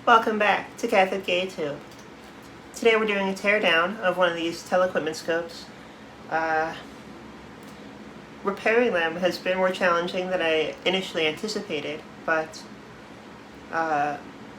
Welcome back to Catholic GayTube. Today we're doing a teardown of one of these teleequipment scopes. Repairing them has been more challenging than I initially anticipated, but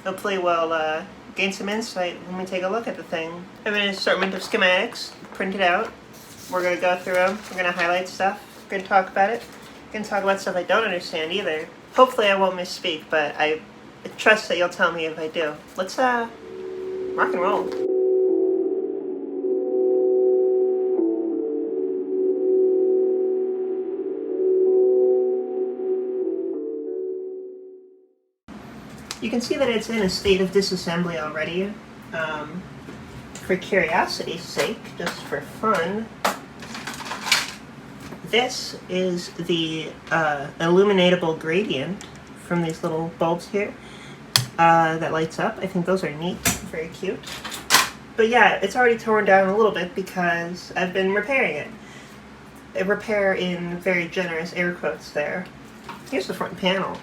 hopefully we'll gain some insight when we take a look at the thing. I have an assortment of schematics printed out. We're going to go through them, we're going to highlight stuff, we're going to talk about it. We're going to talk about stuff I don't understand either. Hopefully I won't misspeak, but I trust that you'll tell me if I do. Let's rock and roll. You can see that it's in a state of disassembly already. For curiosity's sake, just for fun, this is the illuminatable gradient from these little bulbs here that lights up. I think those are neat, very cute. But yeah, it's already torn down a little bit because I've been repairing it. A repair in very generous air quotes there. Here's the front panel.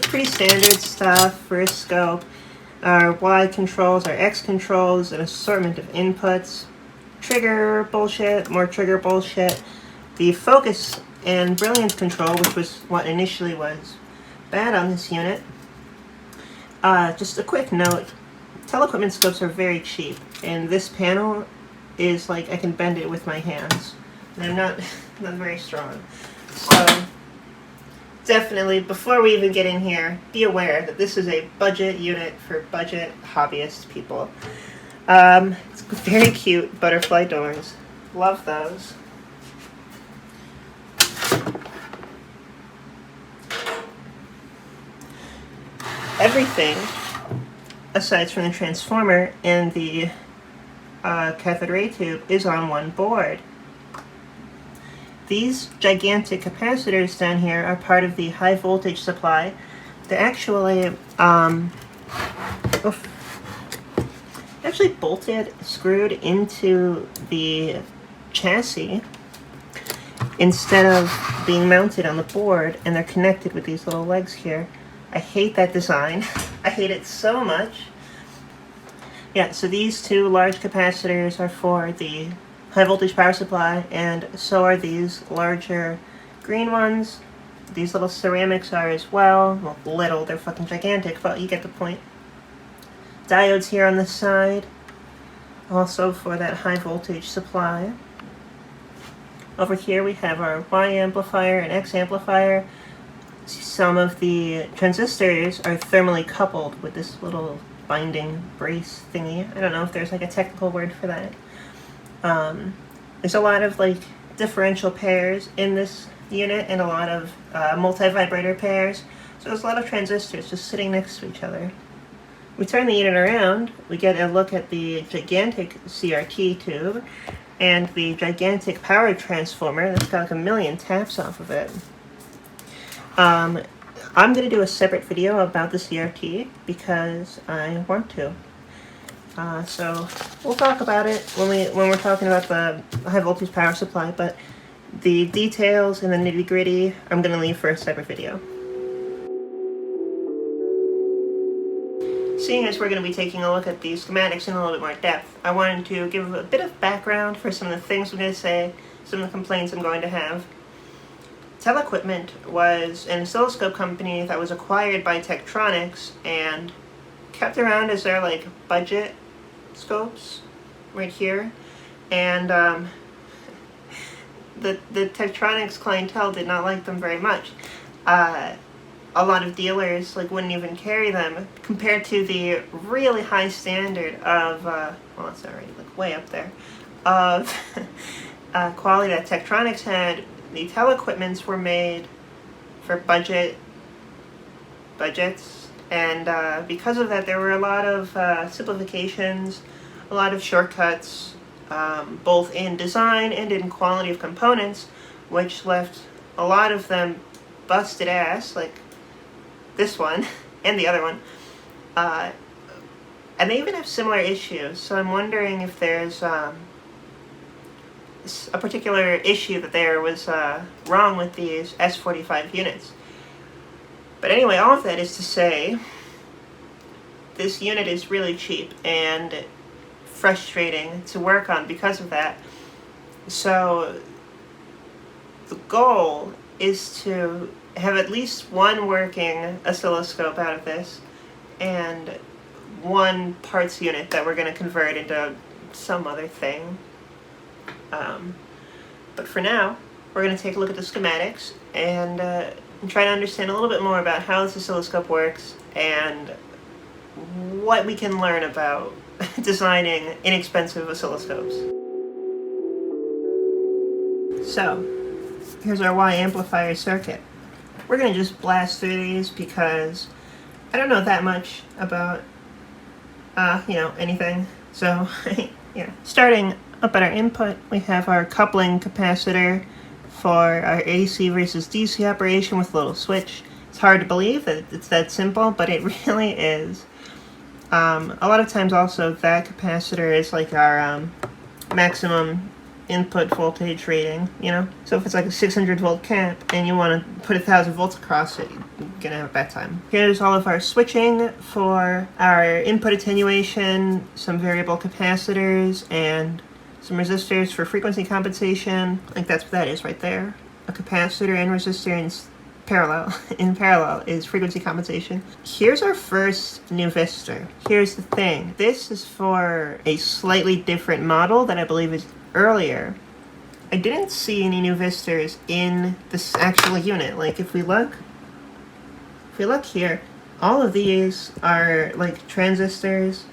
Pretty standard stuff for a scope. Our Y controls, our X controls, an assortment of inputs. Trigger bullshit, more trigger bullshit. The focus and brilliance control, which was what initially was bad on this unit. Just a quick note, teleequipment scopes are very cheap, and this panel is like I can bend it with my hands. And I'm not very strong. So definitely, before we even get in here, be aware that this is a budget unit for budget hobbyist people. It's very cute butterfly doors. Love those. Everything, aside from the transformer and the cathode ray tube, is on one board. These gigantic capacitors down here are part of the high voltage supply. They're actually bolted, screwed into the chassis instead of being mounted on the board, and they're connected with these little legs here. I hate that design. I hate it so much. Yeah, so these two large capacitors are for the high voltage power supply, and so are these larger green ones. These little ceramics are as well. Well, little, they're fucking gigantic, but you get the point. Diodes here on the side, also for that high voltage supply. Over here we have our Y amplifier and X amplifier. Some of the transistors are thermally coupled with this little binding brace thingy. I don't know if there's like a technical word for that. There's a lot of like differential pairs in this unit and a lot of multi-vibrator pairs. So there's a lot of transistors just sitting next to each other. We turn the unit around, we get a look at the gigantic CRT tube and the gigantic power transformer that's got like a million taps off of it. I'm going to do a separate video about the CRT because I want to. So we'll talk about it when we're talking about the high voltage power supply, but the details and the nitty-gritty I'm going to leave for a separate video. Seeing as we're going to be taking a look at these schematics in a little bit more depth, I wanted to give a bit of background for some of the things I'm going to say, some of the complaints I'm going to have. Teleequipment was an oscilloscope company that was acquired by Tektronix and kept around as their like budget scopes right here, and the Tektronix clientele did not like them very much. A lot of dealers like wouldn't even carry them compared to the really high standard of well, it's already like way up there of quality that Tektronix had. The teleequipments were made for budgets, and because of that there were a lot of simplifications, a lot of shortcuts, both in design and in quality of components, which left a lot of them busted ass, like this one and the other one. And they even have similar issues, so I'm wondering if there's a particular issue that there was wrong with these S45 units. But anyway, all of that is to say, this unit is really cheap and frustrating to work on because of that. So the goal is to have at least one working oscilloscope out of this and one parts unit that we're going to convert into some other thing. But for now, we're going to take a look at the schematics and try to understand a little bit more about how this oscilloscope works and what we can learn about designing inexpensive oscilloscopes. So, here's our Y amplifier circuit. We're going to just blast through these because I don't know that much about, anything. So, yeah. Starting up at our input, we have our coupling capacitor for our AC versus DC operation with a little switch. It's hard to believe that it's that simple, but it really is. A lot of times also that capacitor is like our maximum input voltage rating, So if it's like a 600 volt cap and you want to put 1,000 volts across it, you're gonna have a bad time. Here's all of our switching for our input attenuation, some variable capacitors, and some resistors for frequency compensation. I think that's what that is right there. A capacitor and resistor in parallel is frequency compensation. Here's our first new Vistor. Here's the thing. This is for a slightly different model that I believe is earlier. I didn't see any new Vistors in this actual unit. Like if we look here, all of these are like transistors,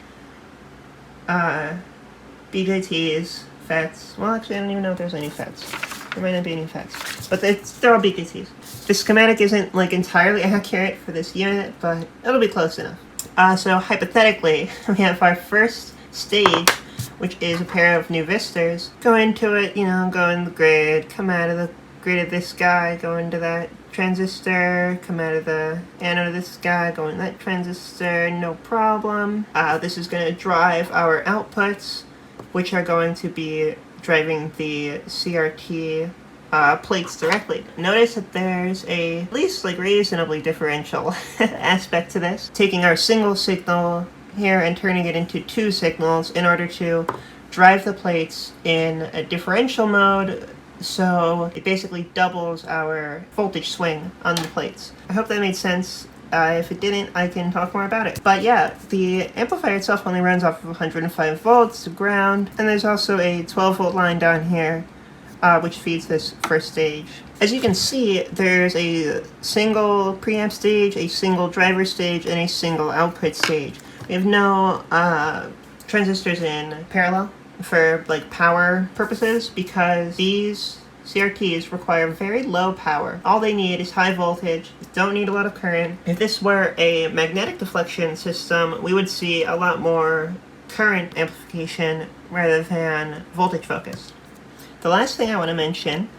BJTs, FETs. Well, actually, I don't even know if there's any FETs. There might not be any FETs, but they're all BJTs. The schematic isn't like entirely accurate for this unit, but it'll be close enough. So hypothetically, we have our first stage, which is a pair of new Vistors. Go into it, go in the grid, come out of the grid of this guy, go into that transistor, come out of the anode of this guy, go in that transistor, no problem. This is going to drive our outputs, which are going to be driving the CRT plates directly. Notice that there's at least reasonably differential aspect to this. Taking our single signal here and turning it into two signals in order to drive the plates in a differential mode, so it basically doubles our voltage swing on the plates. I hope that made sense. If it didn't, I can talk more about it. But yeah, the amplifier itself only runs off of 105 volts to ground, and there's also a 12 volt line down here, which feeds this first stage. As you can see, there's a single preamp stage, a single driver stage, and a single output stage. We have no transistors in parallel for power purposes because these CRTs require very low power. All they need is high voltage, don't need a lot of current. If this were a magnetic deflection system, we would see a lot more current amplification rather than voltage focus. The last thing I want to mention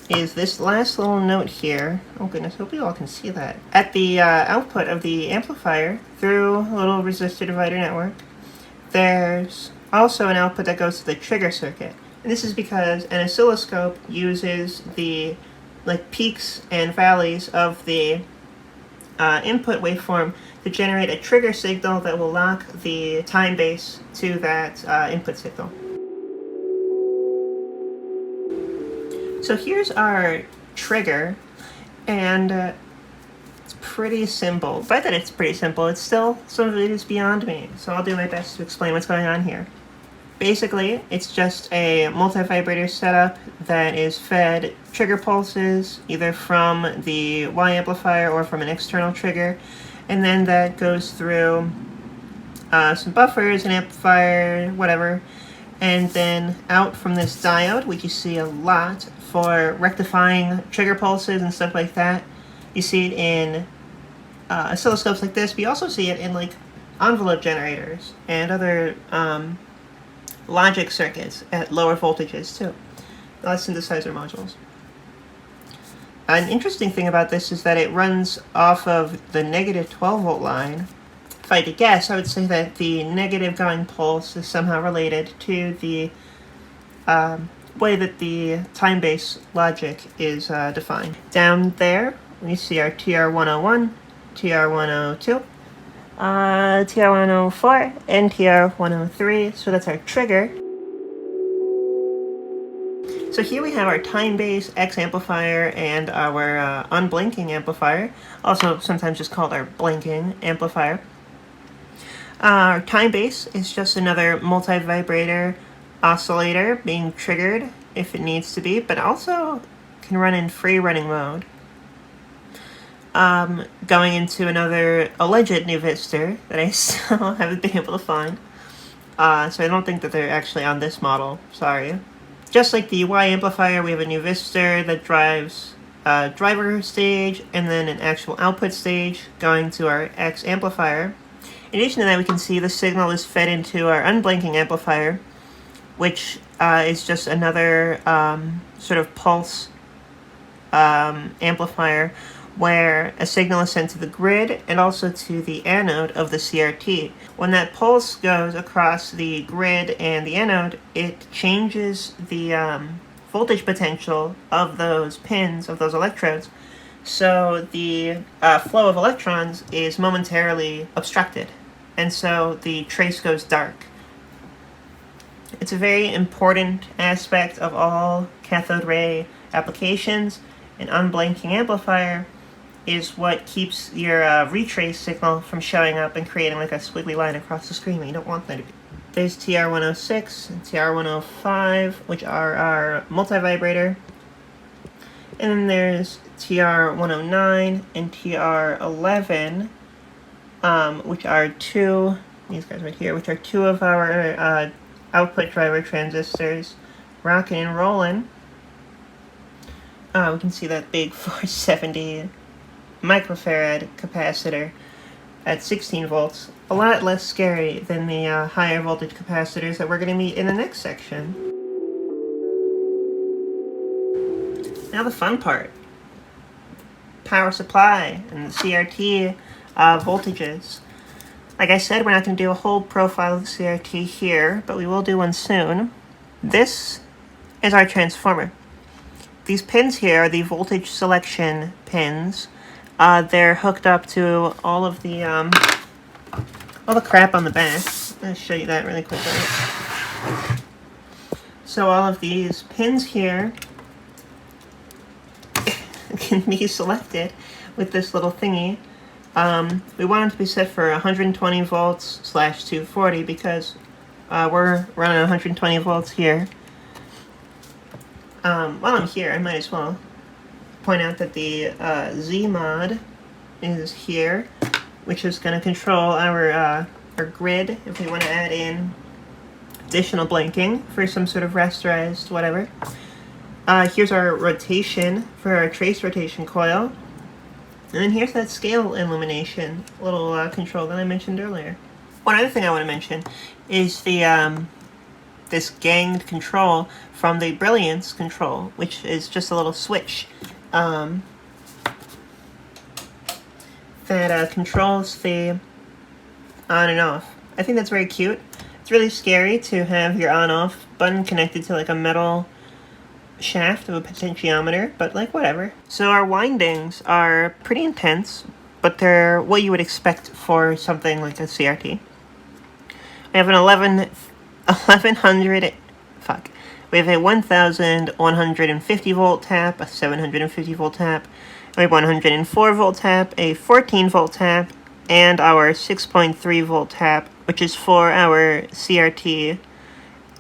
is this last little note here. Oh goodness, hope you all can see that. At the output of the amplifier through a little resistor divider network, there's also an output that goes to the trigger circuit. And this is because an oscilloscope uses the peaks and valleys of the input waveform to generate a trigger signal that will lock the time base to that input signal. So here's our trigger, and it's pretty simple. But that it's pretty simple, it's still, some of it is beyond me, so I'll do my best to explain what's going on here. Basically, it's just a multi-vibrator setup that is fed trigger pulses, either from the Y amplifier or from an external trigger, and then that goes through some buffers, an amplifier, whatever, and then out from this diode, which you see a lot for rectifying trigger pulses and stuff like that. You see it in oscilloscopes like this, but you also see it in envelope generators and other logic circuits at lower voltages too. Synthesizer modules. An interesting thing about this is that it runs off of the negative 12 volt line. If I had to guess, I would say that the negative going pulse is somehow related to the way that the time-based logic is defined. Down there, we see our TR101, TR102, TR104 and TR103, so that's our trigger. So here we have our time-based X amplifier and our unblinking amplifier, also sometimes just called our blinking amplifier. Our time-base is just another multi-vibrator oscillator being triggered if it needs to be, but also can run in free running mode. Going into another alleged new visitor that I still haven't been able to find. So I don't think that they're actually on this model, sorry. Just like the Y amplifier, we have a new visitor that drives a driver stage and then an actual output stage going to our X amplifier. In addition to that, we can see the signal is fed into our unblinking amplifier, which is just another sort of pulse amplifier where a signal is sent to the grid and also to the anode of the CRT. When that pulse goes across the grid and the anode, it changes the voltage potential of those pins, of those electrodes, so the flow of electrons is momentarily obstructed, and so the trace goes dark. It's a very important aspect of all cathode ray applications. An unblinking amplifier is what keeps your retrace signal from showing up and creating like a squiggly line across the screen that you don't want that to be. There's TR106 and TR105, which are our multi-vibrator. And then there's TR109 and TR11, which are these guys right here, which are two of our output driver transistors rocking and rolling. We can see that big 470 microfarad capacitor at 16 volts. A lot less scary than the higher voltage capacitors that we're going to meet in the next section. Now the fun part. Power supply and the CRT voltages. Like I said, we're not going to do a whole profile of the CRT here, but we will do one soon. This is our transformer. These pins here are the voltage selection pins. They're hooked up to all the crap on the back. I'll show you that really quickly. So all of these pins here can be selected with this little thingy. We want them to be set for 120 volts / 240 because we're running 120 volts here. While I'm here, I might as well point out that the Z mod is here, which is going to control our grid if we want to add in additional blinking for some sort of rasterized whatever. Here's our rotation for our trace rotation coil. And then here's that scale illumination little control that I mentioned earlier. One other thing I want to mention is the this ganged control from the brilliance control, which is just a little switch that controls the on and off. I think that's very cute. It's really scary to have your on-off button connected to like a metal shaft of a potentiometer, but like whatever. So our windings are pretty intense, but they're what you would expect for something like a CRT. We have an 1150 volt tap, a 750 volt tap, we have 104 volt tap, a 14 volt tap, and our 6.3 volt tap, which is for our CRT,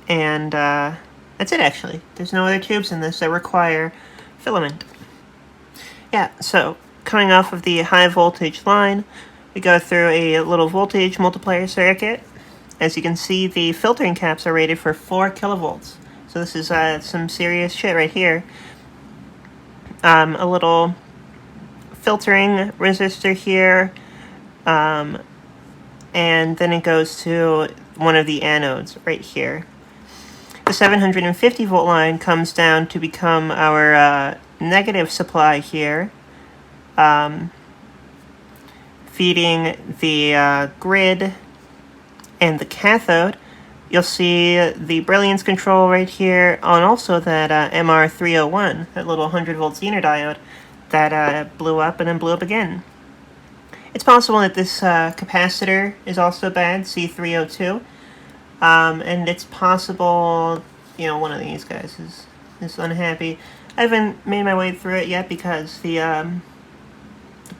and that's it actually. There's no other tubes in this that require filament. Yeah, so coming off of the high voltage line, we go through a little voltage multiplier circuit. As you can see, the filtering caps are rated for 4 kilovolts. So this is some serious shit right here. A little filtering resistor here, and then it goes to one of the anodes right here. The 750 volt line comes down to become our negative supply here, feeding the grid and the cathode. You'll see the brilliance control right here, and also that MR301, that little 100 volt Zener diode that blew up and then blew up again. It's possible that this capacitor is also bad, C302. And it's possible, you know, one of these guys is unhappy. I haven't made my way through it yet because the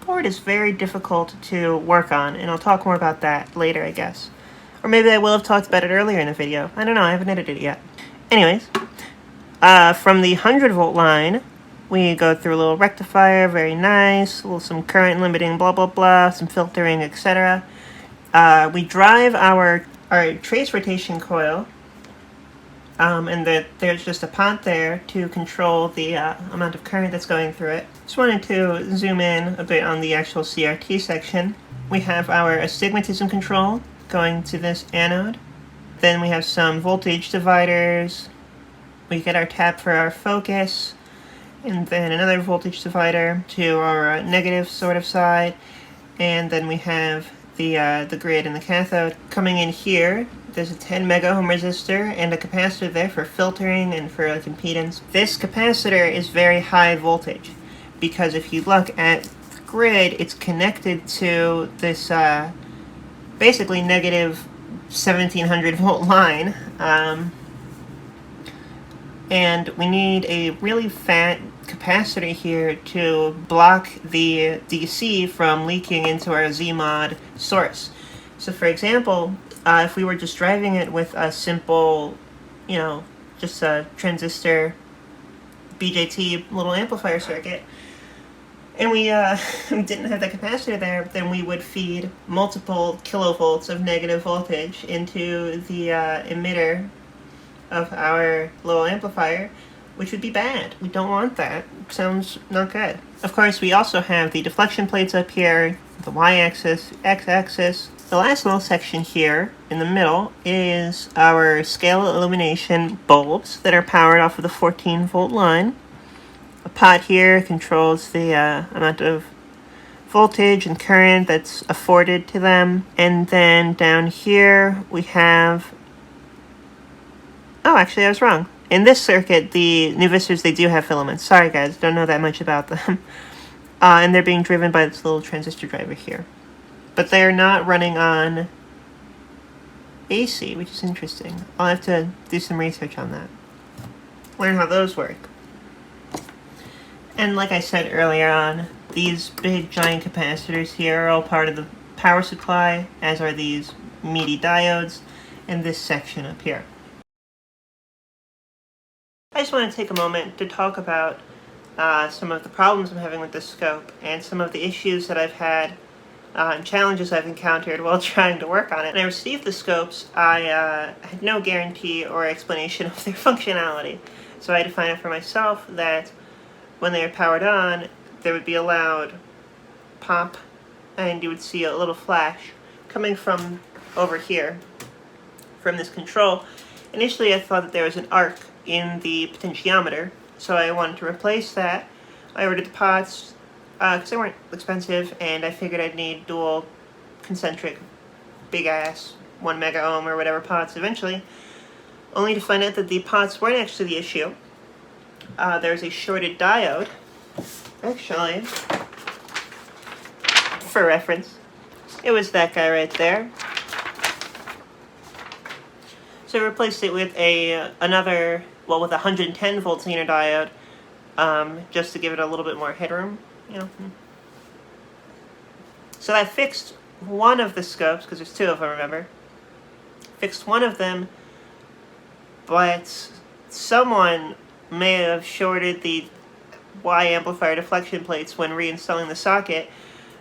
board is very difficult to work on, and I'll talk more about that later, I guess. Or maybe I will have talked about it earlier in the video. I don't know, I haven't edited it yet. Anyways, from the 100-volt line, we go through a little rectifier, very nice, some current limiting, blah, blah, blah, some filtering, etc. We drive our trace rotation coil, and there's just a pot there to control the amount of current that's going through it. Just wanted to zoom in a bit on the actual CRT section. We have our astigmatism control going to this anode. Then we have some voltage dividers. We get our tap for our focus, and then another voltage divider to our negative sort of side. And then we have the grid and the cathode. Coming in here, there's a 10 megaohm resistor and a capacitor there for filtering and for like impedance. This capacitor is very high voltage because if you look at the grid, it's connected to this basically negative 1700 volt line, and we need a really fat capacitor here to block the DC from leaking into our Z-mod source. So for example, if we were just driving it with a simple, you know, just a transistor BJT little amplifier circuit, and we didn't have that capacitor there, then we would feed multiple kilovolts of negative voltage into the emitter of our little amplifier, which would be bad. We don't want that. Sounds not good. Of course, we also have the deflection plates up here, the y-axis, x-axis. The last little section here in the middle is our scale illumination bulbs that are powered off of the 14-volt line. A pot here controls the amount of voltage and current that's afforded to them. And then down here we have... Oh, actually I was wrong. In this circuit, the nuvistors, they do have filaments. Sorry guys, don't know that much about them. And they're being driven by this little transistor driver here. But they're not running on AC, which is interesting. I'll have to do some research on that. Learn how those work. And like I said earlier on, these big giant capacitors here are all part of the power supply, as are these meaty diodes and this section up here. I just want to take a moment to talk about some of the problems I'm having with this scope and some of the issues that I've had and challenges I've encountered while trying to work on it. When I received the scopes, I had no guarantee or explanation of their functionality. So I had to find out for myself that when they are powered on, there would be a loud pop, and you would see a little flash coming from over here, from this control. Initially I thought that there was an arc in the potentiometer, so I wanted to replace that. I ordered the pots, because they weren't expensive, and I figured I'd need dual concentric big ass 1 mega ohm or whatever pots eventually, only to find out that the pots weren't actually the issue. There's a shorted diode, actually, for reference. It was that guy right there. So I replaced it with another, well, with a 110 volt Zener diode, just to give it a little bit more headroom, you know. So I fixed one of the scopes, because there's two of them, remember. Fixed one of them, but someone may have shorted the Y amplifier deflection plates when reinstalling the socket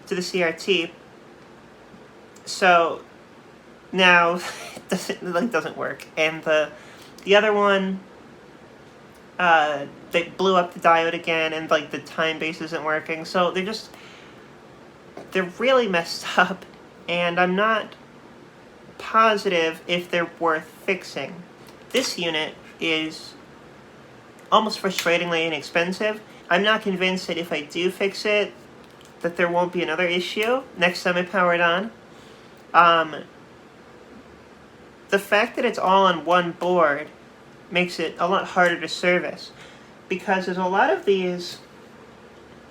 to the CRT. So now it doesn't work. And the other one, they blew up the diode again, and like the time base isn't working. So they're really messed up, and I'm not positive if they're worth fixing. This unit is almost frustratingly inexpensive. I'm not convinced that if I do fix it, that there won't be another issue next time I power it on. The fact that it's all on one board makes it a lot harder to service, because there's a lot of these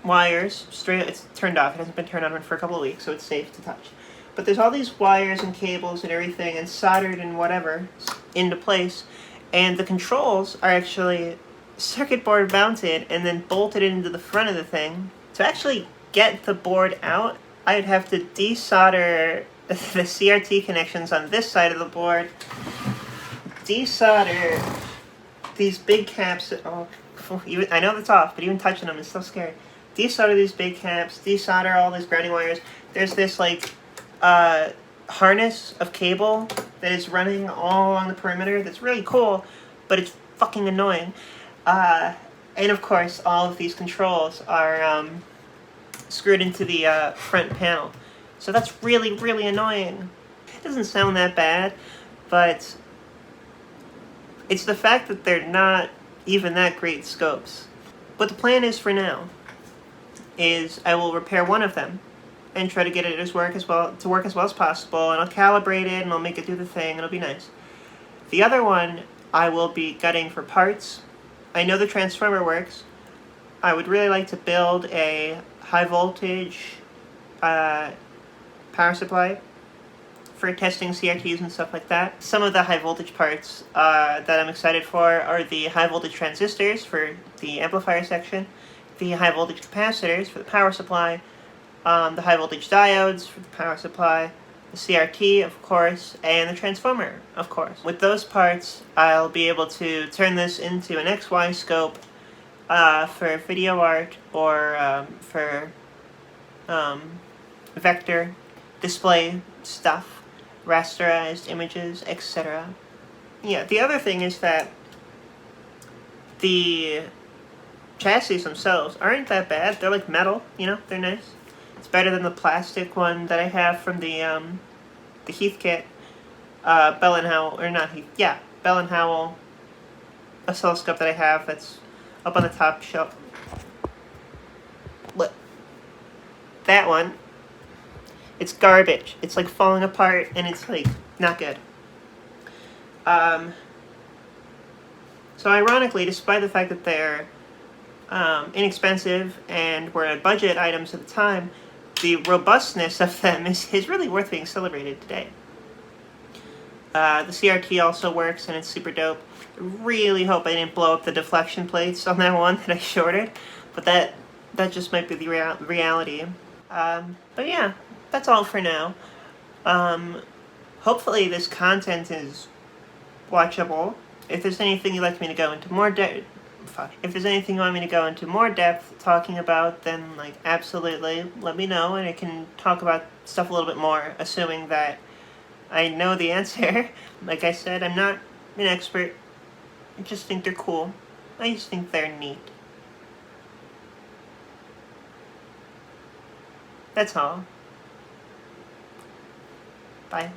wires straight. It's turned off. It hasn't been turned on for a couple of weeks, so it's safe to touch. But there's all these wires and cables and everything, and soldered and whatever into place, and the controls are actually circuit board mounted and then bolted into the front of the thing. To actually get the board out, I'd have to desolder the CRT connections on this side of the board, desolder these big caps. Oh, I know that's off, but even touching them is still scary. Desolder these big caps, desolder all these grounding wires. There's this like harness of cable that is running all along the perimeter that's really cool, but it's fucking annoying. And of course, all of these controls are screwed into the front panel. So that's really, really annoying. It doesn't sound that bad, but it's the fact that they're not even that great scopes. What the plan is for now is I will repair one of them and try to get it to work as well as possible, and I'll calibrate it and I'll make it do the thing, and it'll be nice. The other one I will be gutting for parts. I know the transformer works. I would really like to build a high voltage power supply for testing CRTs and stuff like that. Some of the high voltage parts that I'm excited for are the high voltage transistors for the amplifier section, the high voltage capacitors for the power supply, the high voltage diodes for the power supply, the CRT, of course, and the transformer, of course. With those parts, I'll be able to turn this into an XY scope for video art or for vector display stuff, rasterized images, etc. Yeah, the other thing is that the chassis themselves aren't that bad. They're like metal, you know, they're nice. It's better than the plastic one that I have from the Heath kit, Bell and Howell, or not Heath, yeah, Bell and Howell oscilloscope that I have that's up on the top shelf. Look, that one, it's garbage. It's like falling apart, and it's like not good. So ironically, despite the fact that they're inexpensive and were budget items at the time, the robustness of them is really worth being celebrated today. The CRT also works, and it's super dope. I really hope I didn't blow up the deflection plates on that one that I shorted, but that just might be the reality. But yeah, that's all for now. Hopefully this content is watchable. If there's anything you'd like me to go into more depth, if there's anything you want me to go into more depth talking about, then like absolutely let me know, and I can talk about stuff a little bit more, assuming that I know the answer. Like I said, I'm not an expert. I just think they're cool. I just think they're neat. That's all. Bye.